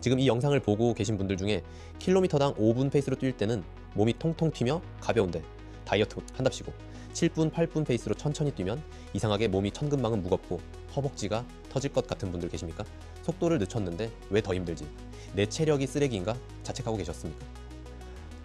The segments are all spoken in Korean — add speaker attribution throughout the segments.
Speaker 1: 지금 이 영상을 보고 계신 분들 중에 킬로미터당 5분 페이스로 뛸 때는 몸이 통통 튀며 가벼운데 다이어트 한답시고 7분, 8분 페이스로 천천히 뛰면 이상하게 몸이 천근만근 무겁고 허벅지가 터질 것 같은 분들 계십니까? 속도를 늦췄는데 왜 더 힘들지? 내 체력이 쓰레기인가? 자책하고 계셨습니까?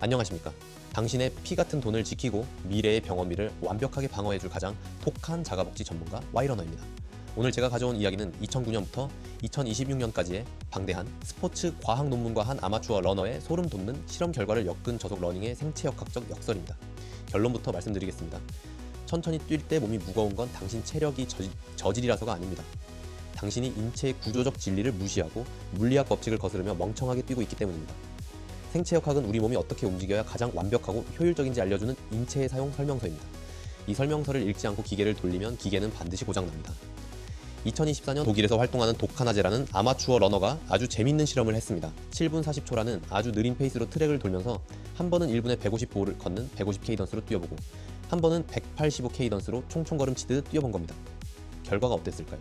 Speaker 1: 안녕하십니까? 당신의 피 같은 돈을 지키고 미래의 병원비를 완벽하게 방어해줄 가장 독한 자가복지 전문가 Y러너입니다. 오늘 제가 가져온 이야기는 2009년부터 2026년까지의 방대한 스포츠 과학 논문과 한 아마추어 러너의 소름 돋는 실험 결과를 엮은 저속 러닝의 생체역학적 역설입니다. 결론부터 말씀드리겠습니다. 천천히 뛸 때 몸이 무거운 건 당신 체력이 저질이라서가 아닙니다. 당신이 인체의 구조적 진리를 무시하고 물리학 법칙을 거스르며 멍청하게 뛰고 있기 때문입니다. 생체역학은 우리 몸이 어떻게 움직여야 가장 완벽하고 효율적인지 알려주는 인체의 사용 설명서입니다. 이 설명서를 읽지 않고 기계를 돌리면 기계는 반드시 고장납니다. 2024년 독일에서 활동하는 도카나제라는 아마추어 러너가 아주 재밌는 실험을 했습니다. 7분 40초라는 아주 느린 페이스로 트랙을 돌면서 한 번은 1분에 150보를 걷는 150K 던스로 뛰어보고 한 번은 185K 던스로 총총걸음 치듯 뛰어본 겁니다. 결과가 어땠을까요?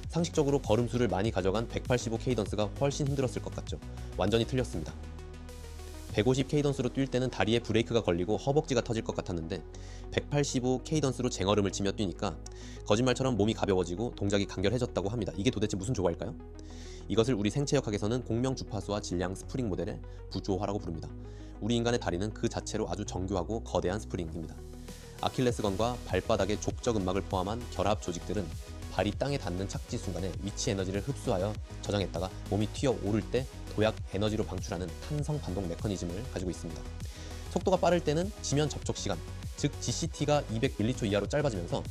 Speaker 1: 상식적으로 걸음수를 많이 가져간 185K 던스가 훨씬 힘들었을 것 같죠? 완전히 틀렸습니다. 150K 던스로 뛸 때는 다리에 브레이크가 걸리고 허벅지가 터질 것 같았는데 185K 던스로 쟁얼음을 치며 뛰니까 거짓말처럼 몸이 가벼워지고 동작이 간결해졌다고 합니다. 이게 도대체 무슨 조화일까요? 이것을 우리 생체역학에서는 공명 주파수와 질량 스프링 모델의 부조화라고 부릅니다. 우리 인간의 다리는 그 자체로 아주 정교하고 거대한 스프링입니다. 아킬레스건과 발바닥의 족적 근막을 포함한 결합 조직들은 발이 땅에 닿는 착지 순간에 위치 에너지를 흡수하여 저장했다가 몸이 튀어 오를 때 도약 에너지로 방출하는 탄성 반동 메커니즘을 가지고 있습니다. 속도가 빠를 때는 지면 접촉 시간, 즉 GCT가 200m초 이하로 짧아지면서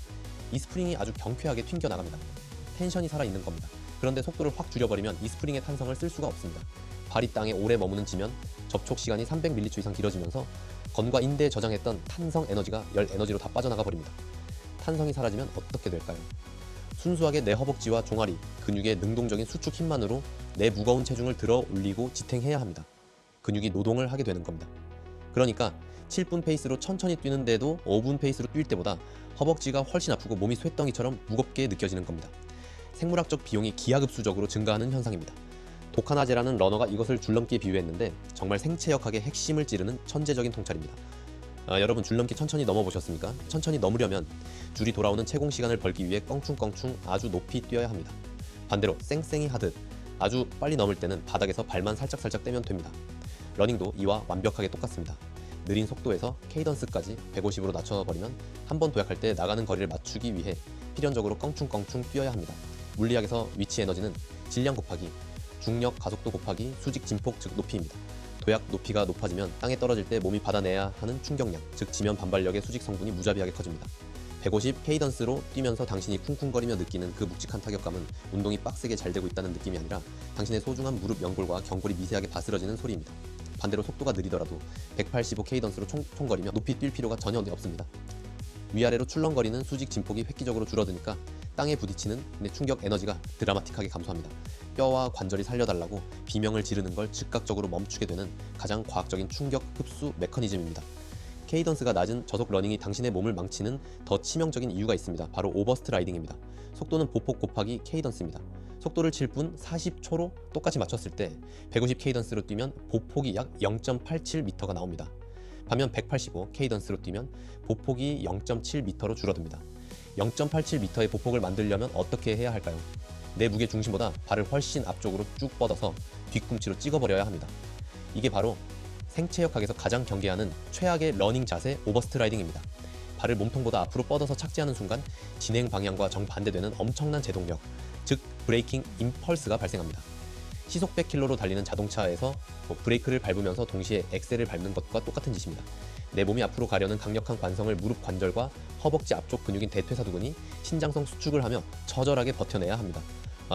Speaker 1: 이 스프링이 아주 경쾌하게 튕겨 나갑니다. 텐션이 살아있는 겁니다. 그런데 속도를 확 줄여버리면 이 스프링의 탄성을 쓸 수가 없습니다. 발이 땅에 오래 머무는 지면 접촉 시간이 300m초 이상 길어지면서 건과 인대에 저장했던 탄성 에너지가 열 에너지로 다 빠져나가 버립니다. 탄성이 사라지면 어떻게 될까요? 순수하게 내 허벅지와 종아리, 근육의 능동적인 수축 힘만으로 내 무거운 체중을 들어 올리고 지탱해야 합니다. 근육이 노동을 하게 되는 겁니다. 그러니까 7분 페이스로 천천히 뛰는데도 5분 페이스로 뛸 때보다 허벅지가 훨씬 아프고 몸이 쇳덩이처럼 무겁게 느껴지는 겁니다. 생물학적 비용이 기하급수적으로 증가하는 현상입니다. 도카나제라는 러너가 이것을 줄넘기에 비유했는데 정말 생체역학의 핵심을 찌르는 천재적인 통찰입니다. 여러분 줄넘기 천천히 넘어보셨습니까? 천천히 넘으려면 줄이 돌아오는 채공 시간을 벌기 위해 껑충껑충 아주 높이 뛰어야 합니다. 반대로 쌩쌩이 하듯 아주 빨리 넘을 때는 바닥에서 발만 살짝살짝 떼면 됩니다. 러닝도 이와 완벽하게 똑같습니다. 느린 속도에서 케이던스까지 150으로 낮춰버리면 한 번 도약할 때 나가는 거리를 맞추기 위해 필연적으로 껑충껑충 뛰어야 합니다. 물리학에서 위치 에너지는 질량 곱하기 중력 가속도 곱하기 수직 진폭 즉 높이입니다. 도약 높이가 높아지면 땅에 떨어질 때 몸이 받아내야 하는 충격량, 즉 지면 반발력의 수직 성분이 무자비하게 커집니다. 150K 던스로 뛰면서 당신이 쿵쿵거리며 느끼는 그 묵직한 타격감은 운동이 빡세게 잘 되고 있다는 느낌이 아니라 당신의 소중한 무릎 연골과 경골이 미세하게 바스러지는 소리입니다. 반대로 속도가 느리더라도 185K 던스로 총총거리며 높이 뛸 필요가 전혀 없습니다. 위아래로 출렁거리는 수직 진폭이 획기적으로 줄어드니까 땅에 부딪히는 충격 에너지가 드라마틱하게 감소합니다. 뼈와 관절이 살려달라고 비명을 지르는 걸 즉각적으로 멈추게 되는 가장 과학적인 충격 흡수 메커니즘입니다. 케이던스가 낮은 저속 러닝이 당신의 몸을 망치는 더 치명적인 이유가 있습니다. 바로 오버스트 라이딩입니다. 속도는 보폭 곱하기 케이던스입니다. 속도를 7분 40초로 똑같이 맞췄을 때 150K 던스로 뛰면 보폭이 약 0.87m가 나옵니다. 반면 185K 던스로 뛰면 보폭이 0.7m로 줄어듭니다. 0.87m의 보폭을 만들려면 어떻게 해야 할까요? 내 무게 중심보다 발을 훨씬 앞쪽으로 쭉 뻗어서 뒤꿈치로 찍어버려야 합니다. 이게 바로 생체역학에서 가장 경계하는 최악의 러닝 자세 오버스트 라이딩입니다. 발을 몸통보다 앞으로 뻗어서 착지하는 순간 진행 방향과 정반대되는 엄청난 제동력, 즉 브레이킹 임펄스가 발생합니다. 시속 100km로 달리는 자동차에서 브레이크를 밟으면서 동시에 엑셀을 밟는 것과 똑같은 짓입니다. 내 몸이 앞으로 가려는 강력한 관성을 무릎 관절과 허벅지 앞쪽 근육인 대퇴사두근이 신장성 수축을 하며 처절하게 버텨내야 합니다.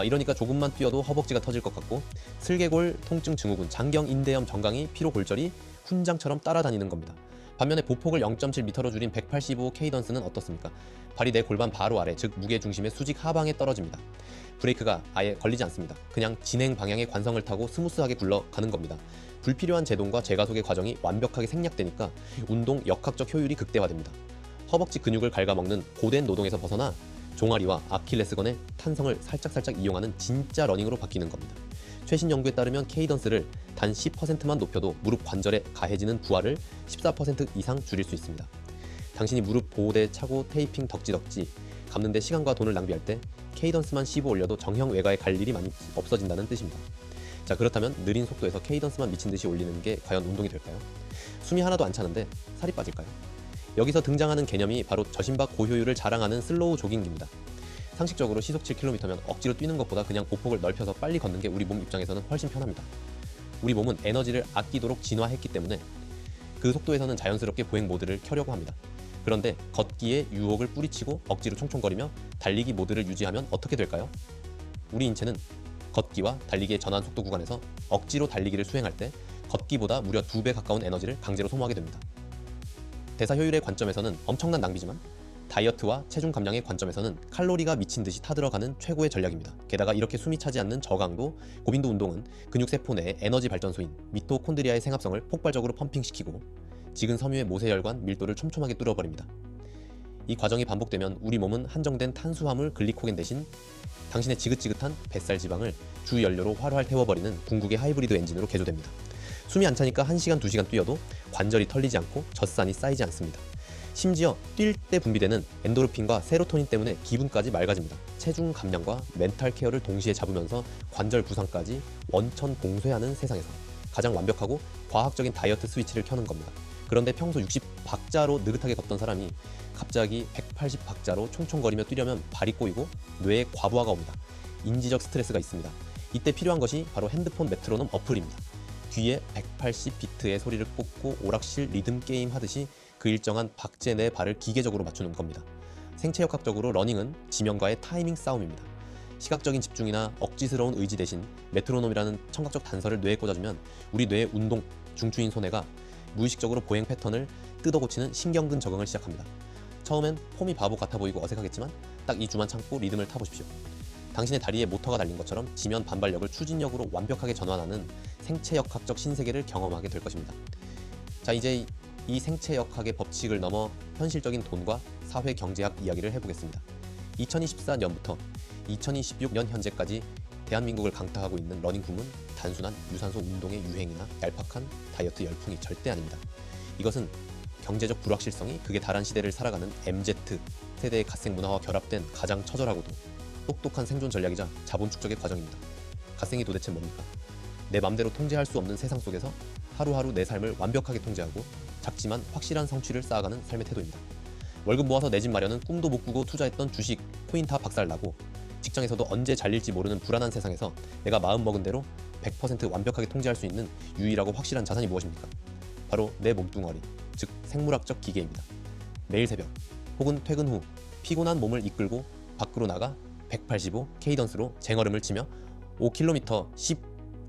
Speaker 1: 이러니까 조금만 뛰어도 허벅지가 터질 것 같고 슬개골 통증 증후군, 장경, 인대염, 정강이, 피로 골절이 훈장처럼 따라다니는 겁니다. 반면에 보폭을 0.7m로 줄인 185K 던스는 어떻습니까? 발이 내 골반 바로 아래, 즉 무게 중심의 수직 하방에 떨어집니다. 브레이크가 아예 걸리지 않습니다. 그냥 진행 방향의 관성을 타고 스무스하게 굴러가는 겁니다. 불필요한 제동과 재가속의 과정이 완벽하게 생략되니까 운동 역학적 효율이 극대화됩니다. 허벅지 근육을 갉아먹는 고된 노동에서 벗어나 종아리와 아킬레스건의 탄성을 살짝살짝 이용하는 진짜 러닝으로 바뀌는 겁니다. 최신 연구에 따르면 케이던스를 단 10%만 높여도 무릎 관절에 가해지는 부하를 14% 이상 줄일 수 있습니다. 당신이 무릎 보호대 차고 테이핑 덕지덕지 감는데 시간과 돈을 낭비할 때 케이던스만 씹어 올려도 정형 외과에 갈 일이 많이 없어진다는 뜻입니다. 자, 그렇다면 느린 속도에서 케이던스만 미친 듯이 올리는 게 과연 운동이 될까요? 숨이 하나도 안 차는데 살이 빠질까요? 여기서 등장하는 개념이 바로 저심박 고효율을 자랑하는 슬로우 조깅기입니다. 상식적으로 시속 7km면 억지로 뛰는 것보다 그냥 보폭을 넓혀서 빨리 걷는 게 우리 몸 입장에서는 훨씬 편합니다. 우리 몸은 에너지를 아끼도록 진화했기 때문에 그 속도에서는 자연스럽게 보행 모드를 켜려고 합니다. 그런데 걷기에 유혹을 뿌리치고 억지로 총총거리며 달리기 모드를 유지하면 어떻게 될까요? 우리 인체는 걷기와 달리기의 전환 속도 구간에서 억지로 달리기를 수행할 때 걷기보다 무려 2배 가까운 에너지를 강제로 소모하게 됩니다. 대사 효율의 관점에서는 엄청난 낭비지만 다이어트와 체중 감량의 관점에서는 칼로리가 미친 듯이 타들어가는 최고의 전략입니다. 게다가 이렇게 숨이 차지 않는 저강도 고빈도 운동은 근육세포 내의 에너지 발전소인 미토콘드리아의 생합성을 폭발적으로 펌핑시키고 지근 섬유의 모세혈관 밀도를 촘촘하게 뚫어버립니다. 이 과정이 반복되면 우리 몸은 한정된 탄수화물 글리코겐 대신 당신의 지긋지긋한 뱃살 지방을 주 연료로 활활 태워버리는 궁극의 하이브리드 엔진으로 개조됩니다. 숨이 안 차니까 1시간, 2시간 뛰어도 관절이 털리지 않고 젖산이 쌓이지 않습니다. 심지어 뛸 때 분비되는 엔도르핀과 세로토닌 때문에 기분까지 맑아집니다. 체중 감량과 멘탈 케어를 동시에 잡으면서 관절 부상까지 원천 봉쇄하는 세상에서 가장 완벽하고 과학적인 다이어트 스위치를 켜는 겁니다. 그런데 평소 60박자로 느긋하게 걷던 사람이 갑자기 180박자로 총총거리며 뛰려면 발이 꼬이고 뇌에 과부하가 옵니다. 인지적 스트레스가 있습니다. 이때 필요한 것이 바로 핸드폰 메트로놈 어플입니다. 귀에 180비트의 소리를 꽂고 오락실 리듬 게임 하듯이 그 일정한 박제 내 발을 기계적으로 맞추는 겁니다. 생체역학적으로 러닝은 지면과의 타이밍 싸움입니다. 시각적인 집중이나 억지스러운 의지 대신 메트로놈이라는 청각적 단서를 뇌에 꽂아주면 우리 뇌의 운동, 중추인 소뇌가 무의식적으로 보행 패턴을 뜯어고치는 신경근 적응을 시작합니다. 처음엔 폼이 바보 같아 보이고 어색하겠지만 딱 2주만 참고 리듬을 타보십시오. 당신의 다리에 모터가 달린 것처럼 지면 반발력을 추진력으로 완벽하게 전환하는 생체역학적 신세계를 경험하게 될 것입니다. 자, 이제 이 생체역학의 법칙을 넘어 현실적인 돈과 사회 경제학 이야기를 해보겠습니다. 2024년부터 2026년 현재까지 대한민국을 강타하고 있는 러닝 붐은 단순한 유산소 운동의 유행이나 얄팍한 다이어트 열풍이 절대 아닙니다. 이것은 경제적 불확실성이 극에 달한 시대를 살아가는 MZ 세대의 갓생 문화와 결합된 가장 처절하고도 똑똑한 생존 전략이자 자본 축적의 과정입니다. 갓생이 도대체 뭡니까? 내 맘대로 통제할 수 없는 세상 속에서 하루하루 내 삶을 완벽하게 통제하고 작지만 확실한 성취를 쌓아가는 삶의 태도입니다. 월급 모아서 내 집 마련은 꿈도 못 꾸고 투자했던 주식, 코인 다 박살나고 직장에서도 언제 잘릴지 모르는 불안한 세상에서 내가 마음먹은 대로 100% 완벽하게 통제할 수 있는 유일하고 확실한 자산이 무엇입니까? 바로 내 몸뚱어리, 즉 생물학적 기계입니다. 매일 새벽 혹은 퇴근 후 피곤한 몸을 이끌고 밖으로 나가 185 케이던스로 쟁얼음을 치며 5km,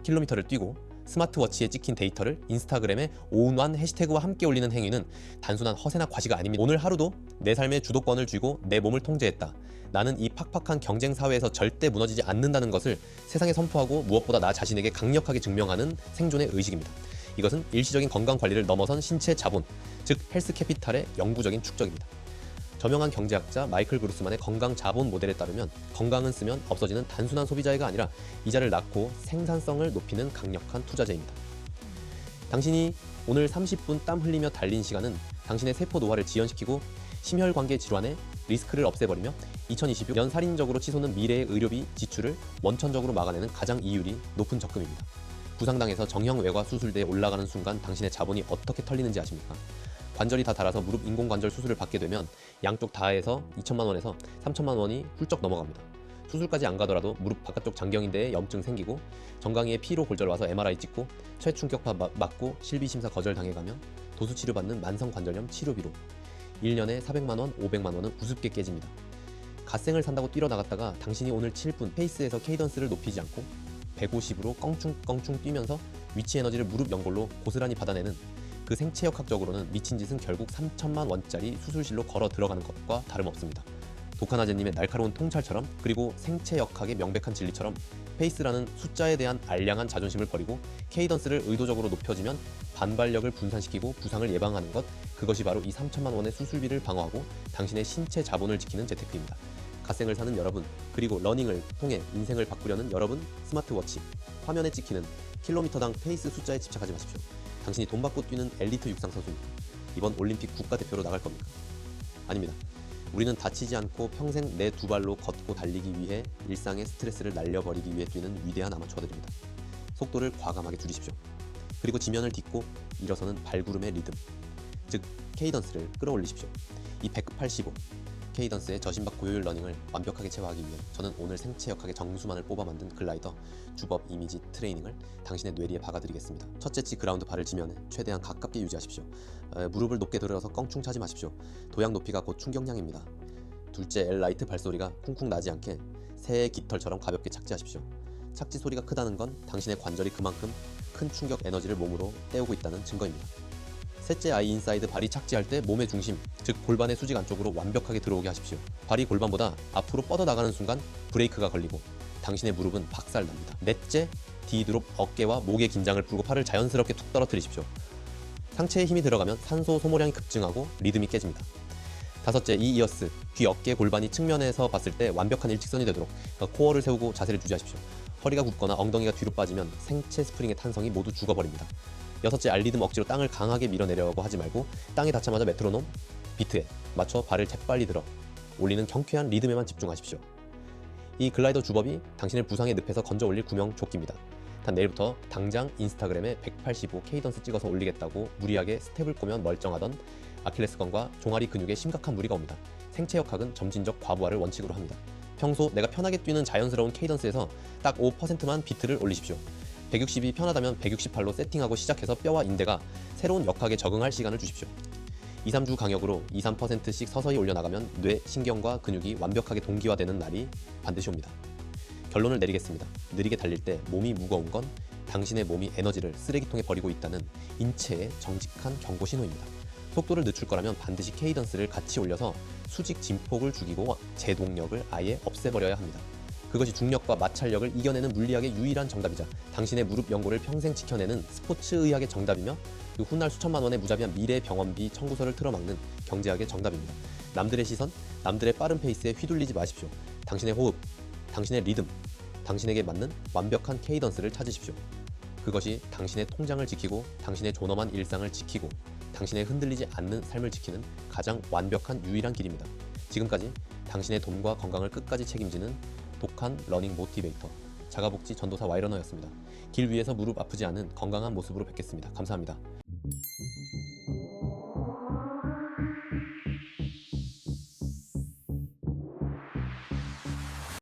Speaker 1: 10km를 뛰고 스마트워치에 찍힌 데이터를 인스타그램에 온완 해시태그와 함께 올리는 행위는 단순한 허세나 과시가 아닙니다. 오늘 하루도 내 삶의 주도권을 쥐고 내 몸을 통제했다. 나는 이 팍팍한 경쟁 사회에서 절대 무너지지 않는다는 것을 세상에 선포하고 무엇보다 나 자신에게 강력하게 증명하는 생존의 의식입니다. 이것은 일시적인 건강 관리를 넘어선 신체 자본, 즉 헬스 캐피탈의 영구적인 축적입니다. 저명한 경제학자 마이클 그루스만의 건강 자본 모델에 따르면 건강은 쓰면 없어지는 단순한 소비자가 아니라 이자를 낳고 생산성을 높이는 강력한 투자재입니다. 당신이 오늘 30분 땀 흘리며 달린 시간은 당신의 세포 노화를 지연시키고 심혈관계 질환의 리스크를 없애버리며 2026년 살인적으로 치솟는 미래의 의료비 지출을 원천적으로 막아내는 가장 이율이 높은 적금입니다. 부상당해서 정형 외과 수술대에 올라가는 순간 당신의 자본이 어떻게 털리는지 아십니까? 관절이 다 닳아서 무릎 인공관절 수술을 받게 되면 양쪽 다 해서 2천만 원에서 3천만 원이 훌쩍 넘어갑니다. 수술까지 안 가더라도 무릎 바깥쪽 장경인대에 염증 생기고 정강이에 피로 골절 와서 MRI 찍고 최충격파 맞고 실비심사 거절당해가면 도수 치료받는 만성관절염 치료비로 1년에 400만 원, 500만 원은 우습게 깨집니다. 갓생을 산다고 뛰러 나갔다가 당신이 오늘 7분 페이스에서 케이던스를 높이지 않고 150으로 껑충껑충 뛰면서 위치 에너지를 무릎 연골로 고스란히 받아내는 그 생체역학적으로는 미친 짓은 결국 3천만 원짜리 수술실로 걸어 들어가는 것과 다름없습니다. 도카나제님의 날카로운 통찰처럼, 그리고 생체역학의 명백한 진리처럼 페이스라는 숫자에 대한 알량한 자존심을 버리고 케이던스를 의도적으로 높여지면 반발력을 분산시키고 부상을 예방하는 것, 그것이 바로 이 3천만 원의 수술비를 방어하고 당신의 신체 자본을 지키는 재테크입니다. 갓생을 사는 여러분, 그리고 러닝을 통해 인생을 바꾸려는 여러분, 스마트워치 화면에 찍히는 킬로미터당 페이스 숫자에 집착하지 마십시오. 당신이 돈 받고 뛰는 엘리트 육상 선수입니까? 이번 올림픽 국가대표로 나갈 겁니까? 아닙니다. 우리는 다치지 않고 평생 내 두 발로 걷고 달리기 위해 일상의 스트레스를 날려버리기 위해 뛰는 위대한 아마추어들입니다. 속도를 과감하게 줄이십시오. 그리고 지면을 딛고 일어서는 발구름의 리듬, 즉 케이던스를 끌어올리십시오. 이 185 케이던스의 저심박 고효율 러닝을 완벽하게 체화하기 위해 저는 오늘 생체역학의 정수만을 뽑아 만든 글라이더 주법 이미지 트레이닝을 당신의 뇌리에 박아드리겠습니다. 첫째 치 그라운드 발을 지면에 최대한 가깝게 유지하십시오. 무릎을 높게 들어서 껑충 차지 마십시오. 도약 높이가 곧 충격량입니다. 둘째, 엘 라이트 발소리가 쿵쿵 나지 않게 새의 깃털처럼 가볍게 착지하십시오. 착지 소리가 크다는 건 당신의 관절이 그만큼 큰 충격 에너지를 몸으로 떼오고 있다는 증거입니다. 셋째, 아이 인사이드 발이 착지할 때 몸의 중심, 즉 골반의 수직 안쪽으로 완벽하게 들어오게 하십시오. 발이 골반보다 앞으로 뻗어나가는 순간 브레이크가 걸리고 당신의 무릎은 박살납니다. 넷째, D드롭 어깨와 목의 긴장을 풀고 팔을 자연스럽게 툭 떨어뜨리십시오. 상체에 힘이 들어가면 산소 소모량이 급증하고 리듬이 깨집니다. 다섯째, 이 이어스, 귀, 어깨, 골반이 측면에서 봤을 때 완벽한 일직선이 되도록 코어를 세우고 자세를 유지하십시오. 허리가 굽거나 엉덩이가 뒤로 빠지면 생체 스프링의 탄성이 모두 죽어버립니다. 여섯째, 알리듬 억지로 땅을 강하게 밀어내려고 하지 말고 땅에 닿자마자 메트로놈 비트에 맞춰 발을 재빨리 들어 올리는 경쾌한 리듬에만 집중하십시오. 이 글라이더 주법이 당신을 부상의 늪에서 건져 올릴 구명조끼입니다. 단 내일부터 당장 인스타그램에 185 케이던스 찍어서 올리겠다고 무리하게 스텝을 꼬면 멀쩡하던 아킬레스건과 종아리 근육에 심각한 무리가 옵니다. 생체역학은 점진적 과부하를 원칙으로 합니다. 평소 내가 편하게 뛰는 자연스러운 케이던스에서 딱 5%만 비트를 올리십시오. 160이 편하다면 168로 세팅하고 시작해서 뼈와 인대가 새로운 역학에 적응할 시간을 주십시오. 2, 3주 강역으로 2, 3%씩 서서히 올려나가면 뇌, 신경과 근육이 완벽하게 동기화되는 날이 반드시 옵니다. 결론을 내리겠습니다. 느리게 달릴 때 몸이 무거운 건 당신의 몸이 에너지를 쓰레기통에 버리고 있다는 인체의 정직한 경고 신호입니다. 속도를 늦출 거라면 반드시 케이던스를 같이 올려서 수직 진폭을 죽이고 제동력을 아예 없애버려야 합니다. 그것이 중력과 마찰력을 이겨내는 물리학의 유일한 정답이자 당신의 무릎 연골을 평생 지켜내는 스포츠 의학의 정답이며 그 훗날 수천만 원의 무자비한 미래 병원비 청구서를 틀어막는 경제학의 정답입니다. 남들의 시선, 남들의 빠른 페이스에 휘둘리지 마십시오. 당신의 호흡, 당신의 리듬, 당신에게 맞는 완벽한 케이던스를 찾으십시오. 그것이 당신의 통장을 지키고 당신의 존엄한 일상을 지키고 당신의 흔들리지 않는 삶을 지키는 가장 완벽한 유일한 길입니다. 지금까지 당신의 돈과 건강을 끝까지 책임지는 독한 러닝 모티베이터 자가복지 전도사 와이러너였습니다. 길 위에서 무릎 아프지 않은 건강한 모습으로 뵙겠습니다. 감사합니다.